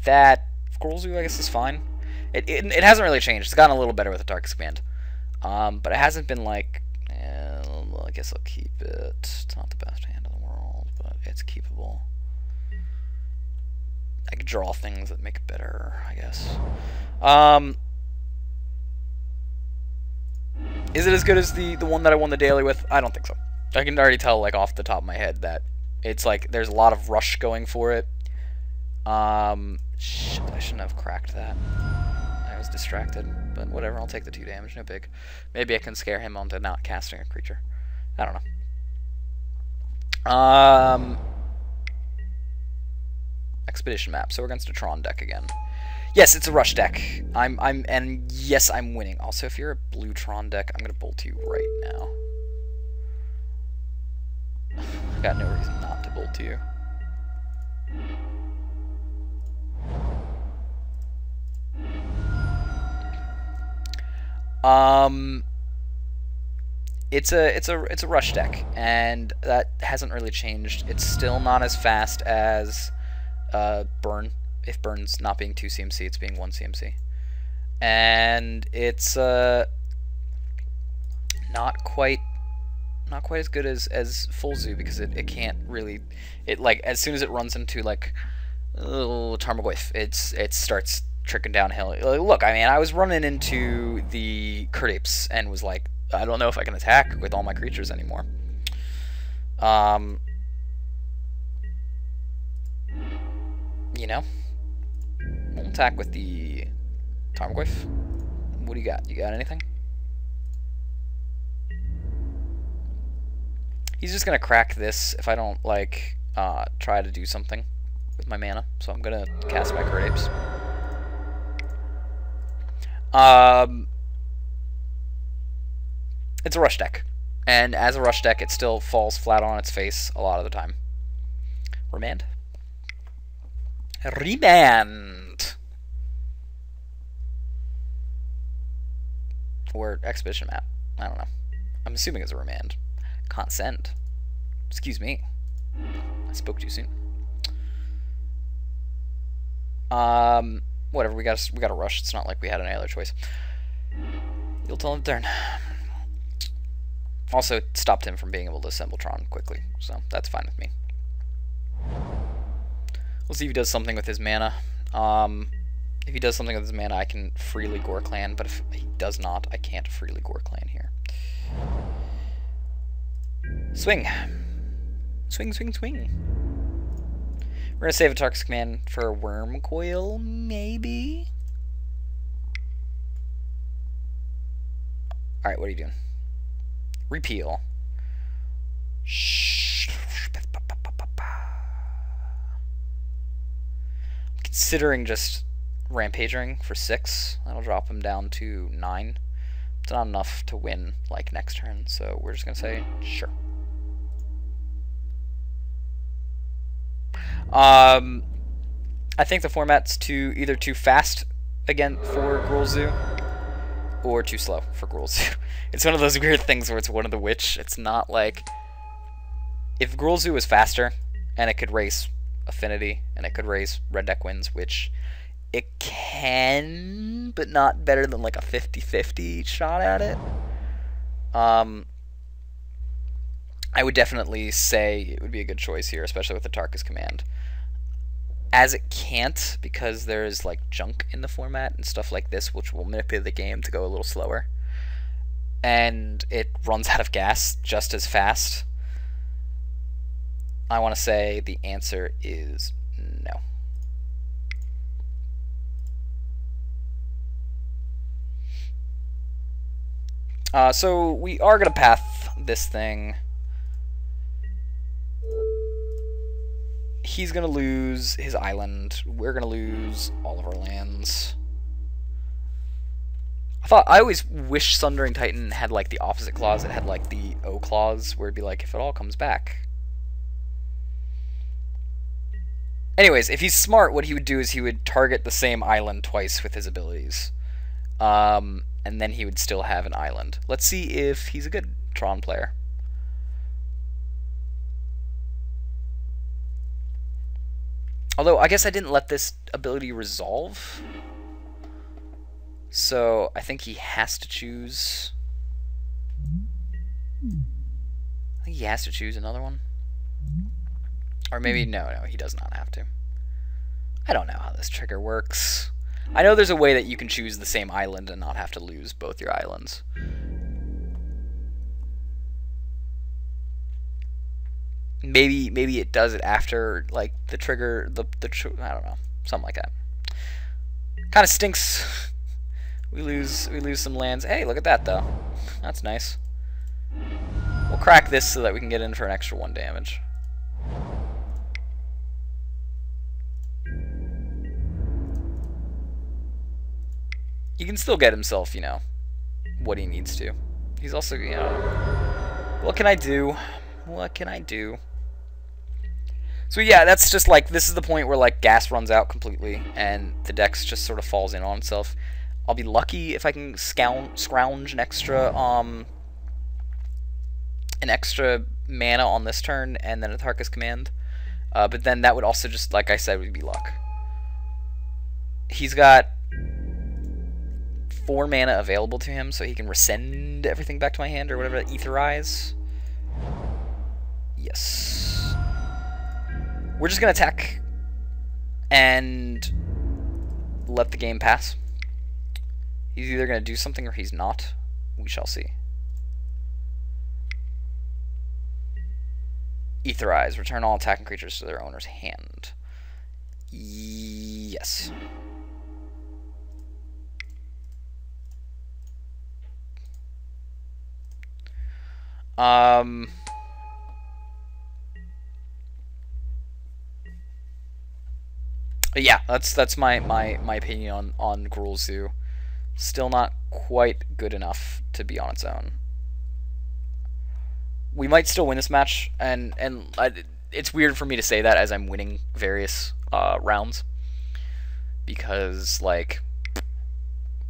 that Gruul Zoo, I guess, is fine. It hasn't really changed. It's gotten a little better with the Atarka's command. But it hasn't been like, well, I guess I'll keep it. It's not the best hand in the world, but it's keepable. I could draw things that make it better, I guess. Is it as good as the one that I won the daily with? I don't think so. I can already tell, like, off the top of my head that it's like there's a lot of rush going for it. Shit, I shouldn't have cracked that. I was distracted, but whatever, I'll take the 2 damage, no big. Maybe I can scare him onto not casting a creature. I don't know. Expedition map, so we're against a Tron deck again. Yes, it's a rush deck. And yes, I'm winning. Also, if you're a blue Tron deck, I'm gonna bolt you right now. I got no reason not to bolt you. It's a rush deck, and that hasn't really changed. It's still not as fast as Burn. If Burn's not being 2 CMC, it's being 1 CMC. And it's not quite as good as Full Zoo, because it can't really, like, as soon as it runs into like Tarmogoyf, it starts tricking downhill. Look, I mean, I was running into the Curdapes and was like, I don't know if I can attack with all my creatures anymore. You know, won't attack with the Tarmogoyf. What do you got? You got anything? He's just gonna crack this if I don't, like, try to do something with my mana. So I'm gonna cast my Curdapes. It's a rush deck, and as a rush deck, it still falls flat on its face a lot of the time. Remand. Remand. Or Expedition map. I don't know. I'm assuming it's a remand. Consent. Excuse me. I spoke too soon. Whatever. We got to rush. It's not like we had any other choice. You'll tell him turn. Also, it stopped him from being able to assemble Tron quickly, so that's fine with me. We'll see if he does something with his mana. If he does something with his mana, I can freely Gore Clan, but if he does not, I can't freely Gore Clan here. Swing. Swing, swing, swing. We're going to save Atarka's command for a Worm Coil, maybe? Alright, what are you doing? Repeal. I'm considering just rampaging for 6. That'll drop him down to 9. It's not enough to win like next turn, so we're just gonna say sure. I think the format's either too fast again for Gruul Zoo, or too slow for Gruul Zoo. It's one of those weird things where it's one of the which. It's not like, if Gruul Zoo was faster and it could race Affinity and it could race Red Deck wins, which it can, but not better than like a 50-50 shot at it. I would definitely say it would be a good choice here, especially with Atarka's command. As it can't, because there's like junk in the format and stuff like this, which will manipulate the game to go a little slower. And it runs out of gas just as fast. I want to say the answer is no. So we are going to path this thing. He's going to lose his island. We're going to lose all of our lands. I always wish Sundering Titan had like the opposite clause. It had like the O clause where it'd be like, if it all comes back. Anyways, if he's smart, what he would do is he would target the same island twice with his abilities. And then he would still have an island. Let's see if he's a good Tron player. Although, I guess I didn't let this ability resolve. So, I think he has to choose... I think he has to choose another one. Or maybe, no, he does not have to. I don't know how this trigger works. I know there's a way that you can choose the same island and not have to lose both your islands. Maybe it does it after, like, the trigger, I don't know, something like that. Kind of stinks. We lose some lands. Hey, look at that, though. That's nice. We'll crack this so that we can get in for an extra 1 damage. He can still get himself, you know, what he needs to. He's also, you know, what can I do? What can I do? So yeah, that's just like, this is the point where like gas runs out completely and the deck just sort of falls in on itself. I'll be lucky if I can scrounge an extra mana on this turn and then Atarka's command. But then that would also just, like I said, would be luck. He's got 4 mana available to him, so he can resend everything back to my hand, or whatever, etherize. Yes. We're just going to attack and let the game pass. He's either going to do something or he's not. We shall see. Etherize. Return all attacking creatures to their owner's hand. Yes. Yeah, that's my opinion on Gruul Zoo. Still not quite good enough to be on its own. We might still win this match, and it's weird for me to say that as I'm winning various rounds, because like,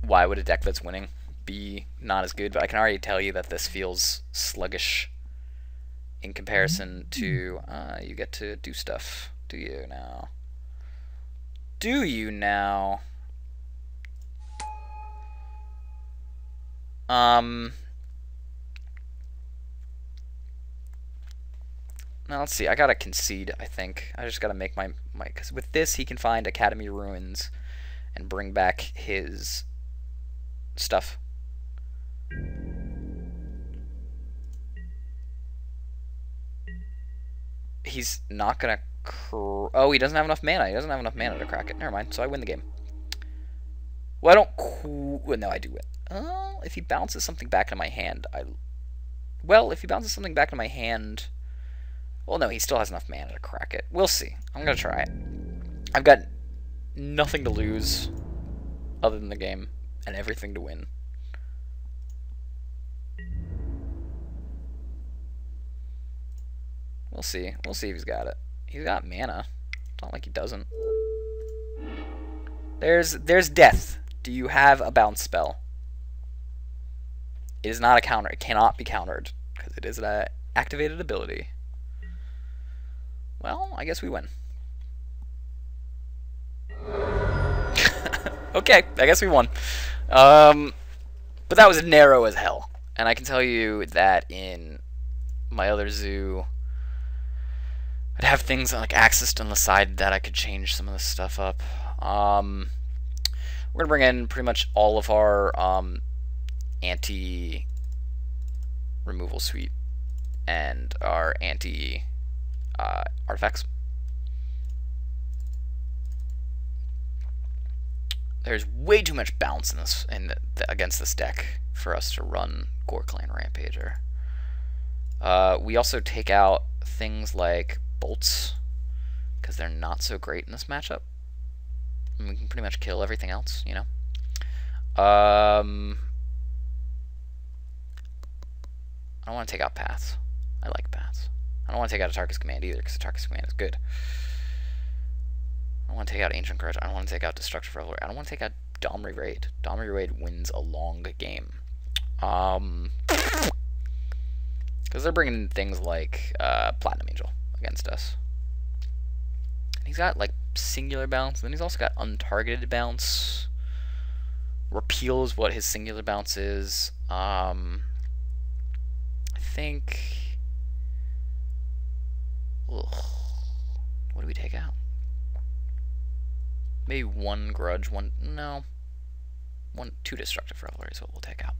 why would a deck that's winning be not as good? But I can already tell you that this feels sluggish in comparison to you get to do stuff. Do you now? Do you now? Now let's see. I gotta concede. I think I just gotta make my because with this he can find Academy Ruins and bring back his stuff. He's not gonna. Oh, he doesn't have enough mana. He doesn't have enough mana to crack it. Never mind. So I win the game. Well, I don't. Well, no, I do win. Oh, if he bounces something back into my hand, Well, if he bounces something back into my hand. Well, no, he still has enough mana to crack it. We'll see. I'm gonna try it. I've got nothing to lose other than the game and everything to win. We'll see. We'll see if he's got it. He's got mana. It's not like he doesn't. There's death. Do you have a bounce spell? It is not a counter. It cannot be countered because it is an activated ability. Well, I guess we win. Okay, I guess we won. But that was narrow as hell. And I can tell you that in my other zoo, I'd have things like accessed on the side that I could change some of this stuff up. We're going to bring in pretty much all of our anti-removal suite and our anti-artifacts. there's way too much bounce in this against this deck for us to run Gore Clan Rampager. We also take out things like bolts because they're not so great in this matchup. And we can pretty much kill everything else, you know. I don't want to take out paths. I like paths. I don't want to take out Atarka's Command either because Atarka's Command is good. I don't want to take out Ancient Grudge. I don't want to take out Destructive Revelry. I don't want to take out Domri Raid. Domri Raid wins a long game. Because they're bringing in things like Platinum Angel against us. And he's got like singular bounce, then he's also got untargeted bounce. Repeal is what his singular bounce is. I think. Ugh. What do we take out? Maybe one Grudge, two Destructive Revelry is what we'll take out.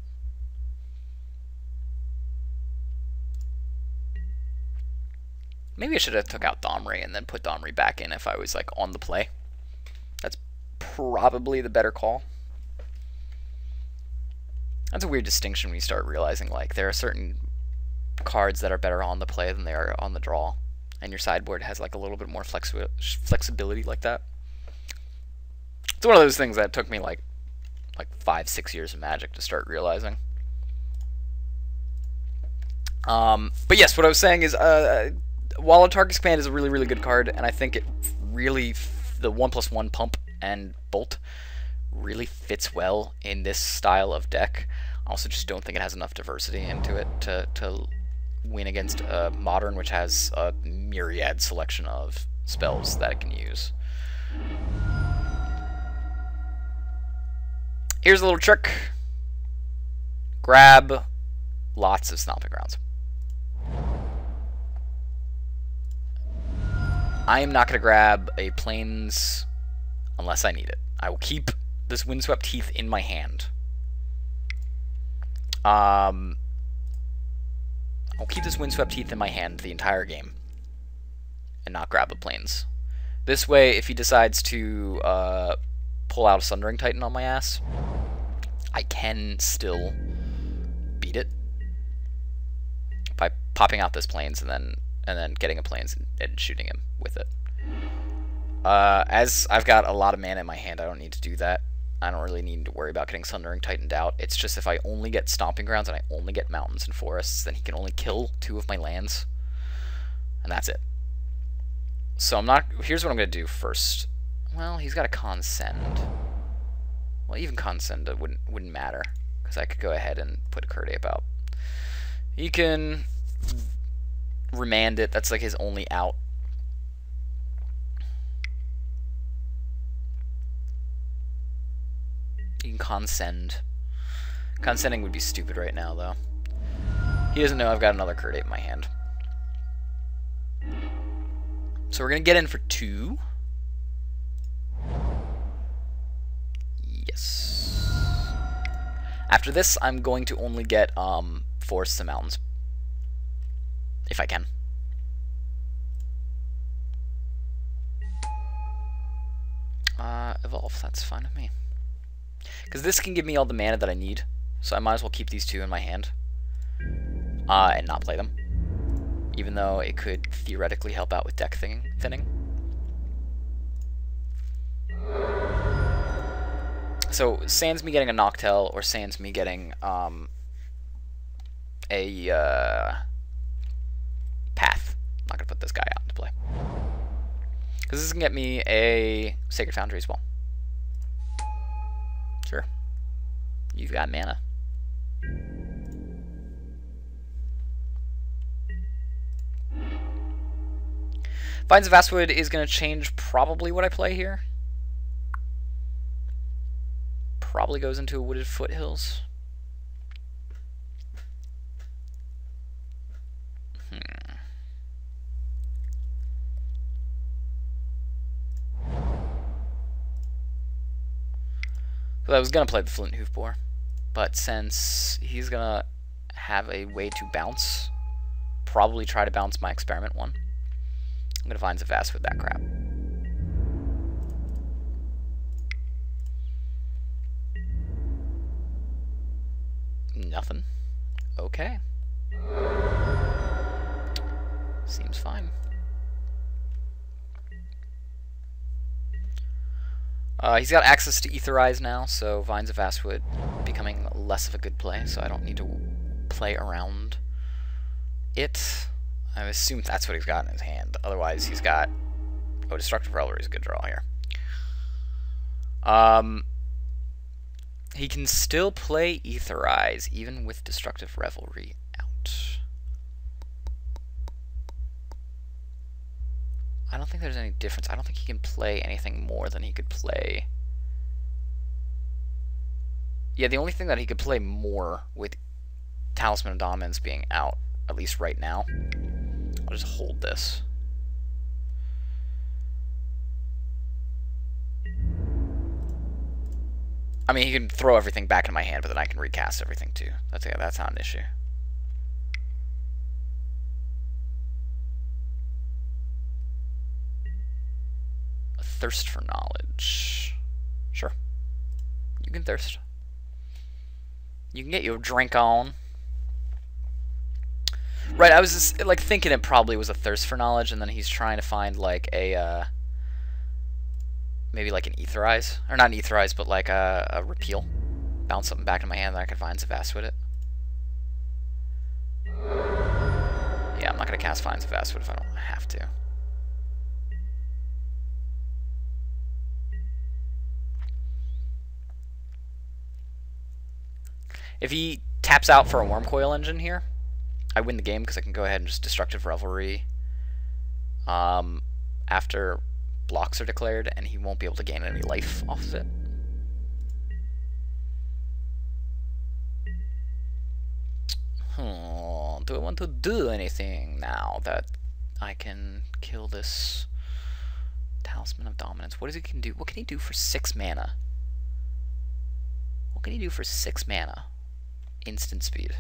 Maybe I should have took out Domri and then put Domri back in if I was like on the play. That's probably the better call. That's a weird distinction when you start realizing like there are certain cards that are better on the play than they are on the draw, and your sideboard has like a little bit more flexibility like that. It's one of those things that took me like 5-6 years of Magic to start realizing. But yes, what I was saying is, while Atarka's Command is a really, really good card, and I think it really, the 1+1 pump and bolt really fits well in this style of deck. I also just don't think it has enough diversity into it to win against Modern, which has a myriad selection of spells that it can use. Here's a little trick. Grab lots of Stomping Grounds. I am not going to grab a Plains unless I need it. I will keep this Windswept Heath in my hand. I'll keep this Windswept Heath in my hand the entire game and not grab the Plains. This way, if he decides to pull out a Sundering Titan on my ass, I can still beat it by popping out this Plains and then getting a Plains and shooting him with it. As I've got a lot of mana in my hand, I don't need to do that. I don't really need to worry about getting Sundering Titaned out. It's just if I only get Stomping Grounds and I only get Mountains and Forests, then he can only kill 2 of my lands. And that's it. So here's what I'm going to do first. Well, he's got a Consend. Well, even Consend wouldn't matter, because I could go ahead and put a Curdape out. He can Remand it. That's like his only out. You can Consend. Consending would be stupid right now, though. He doesn't know I've got another Curdape in my hand. So we're going to get in for 2. Yes. After this, I'm going to only get Forests and Mountains. If I can. Evolve, that's fine with me. Because this can give me all the mana that I need, so I might as well keep these 2 in my hand. And not play them. Even though it could theoretically help out with deck thinning. So, sans me getting a Noctel, or sans me getting a Path. I'm not going to put this guy out into play. Because this can get me a Sacred Foundry as well. Sure. You've got mana. Vines of Vastwood is going to change probably what I play here. Probably goes into a Wooded Foothills. So I was going to play the Flint Hoofboar, but since he's going to have a way to bounce, probably try to bounce my Experiment one, I'm going to Vines of Vast with that crap. Nothing. Okay. Seems fine. He's got access to Etherize now, so Vines of Vastwood becoming less of a good play, so I don't need to play around it. I assume that's what he's got in his hand. Otherwise, he's got... Oh, Destructive Revelry is a good draw here. He can still play Etherize, even with Destructive Revelry out. I don't think there's any difference. I don't think he can play anything more than he could play. Yeah, the only thing that he could play more with Talisman of Dominance being out, at least right now. I'll just hold this. I mean, he can throw everything back in my hand, but then I can recast everything too. That's not an issue. A thirst for knowledge. Sure. You can thirst. You can get your drink on. Right, I was just, like, thinking it probably was a thirst for knowledge, and then he's trying to find, like, a, maybe, like, an Etherize. Or not an Etherize, but, like, a repeal. Bounce something back in my hand that I can find Vast with it. Yeah, I'm not going to cast Finds of Vastwood if I don't have to. If he taps out for a Wormcoil Engine here, I win the game because I can go ahead and just Destructive Revelry after blocks are declared, and he won't be able to gain any life off of it. Do I want to do anything now that I can kill this Talisman of Dominance? What can do? What can he do for 6 mana? What can he do for 6 mana? Instant speed.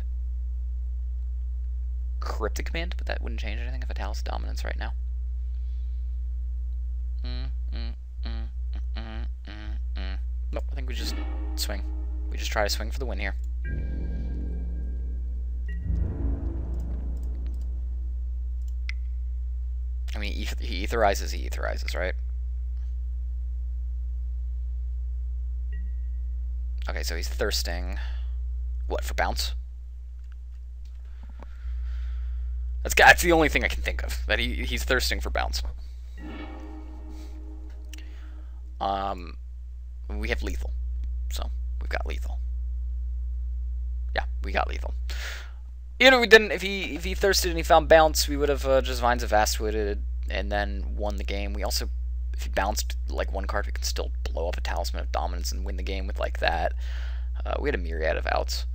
Cryptic Command, but that wouldn't change anything if a Talisman of Dominance right now. Nope, I think we just swing. We just try to swing for the win here. I mean, he etherizes, right? Okay, so he's thirsting. What, for bounce? That's the only thing I can think of. That he's thirsting for bounce. We have lethal. So, we've got lethal. Yeah, we got lethal. You know, we didn't. If he thirsted and he found bounce, we would have just Vines of Vastwooded and then won the game. We also, if he bounced like 1 card, we can still blow up a Talisman of Dominance and win the game with like that. We had a myriad of outs.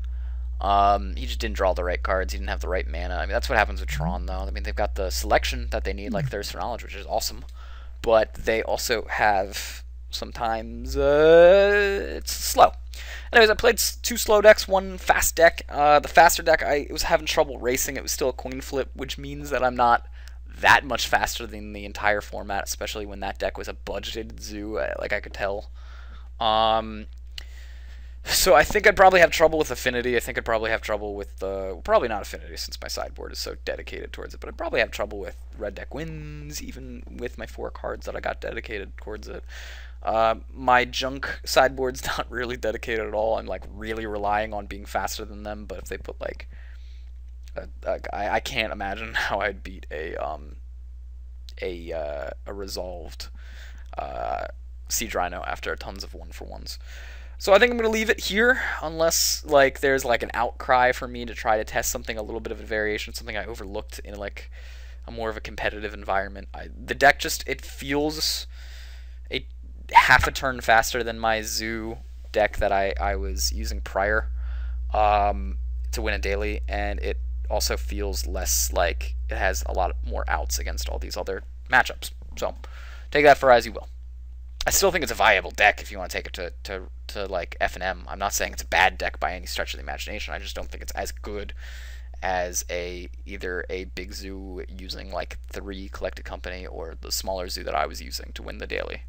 He just didn't draw the right cards. He didn't have the right mana. I mean, that's what happens with Tron, though. I mean, they've got the selection that they need, like Thirst for Knowledge, which is awesome. But they also have sometimes it's slow. Anyways, I played 2 slow decks, 1 fast deck. The faster deck, I was having trouble racing. It was still a coin flip, which means that I'm not that much faster than the entire format, especially when that deck was a budgeted zoo, like I could tell. So I think I'd probably have trouble with Affinity. I think I'd probably have trouble with probably not Affinity since my sideboard is so dedicated towards it, but I'd probably have trouble with Red Deck Wins, even with my 4 cards that I got dedicated towards it. My junk sideboard's not really dedicated at all. I'm like really relying on being faster than them, but if they put like I can't imagine how I'd beat a resolved Siege Rhino after tons of 1-for-1s. So I think I'm going to leave it here, unless like there's like an outcry for me to try to test something a little bit of a variation, something I overlooked in like a more of a competitive environment. The deck just, it feels a half a turn faster than my Zoo deck that I was using prior to win a daily, and it also feels less like it has a lot more outs against all these other matchups. So take that for as you will. I still think it's a viable deck if you want to take it to like F&M. I'm not saying it's a bad deck by any stretch of the imagination. I just don't think it's as good as either a big Zoo using like 3 Collected Company or the smaller Zoo that I was using to win the daily.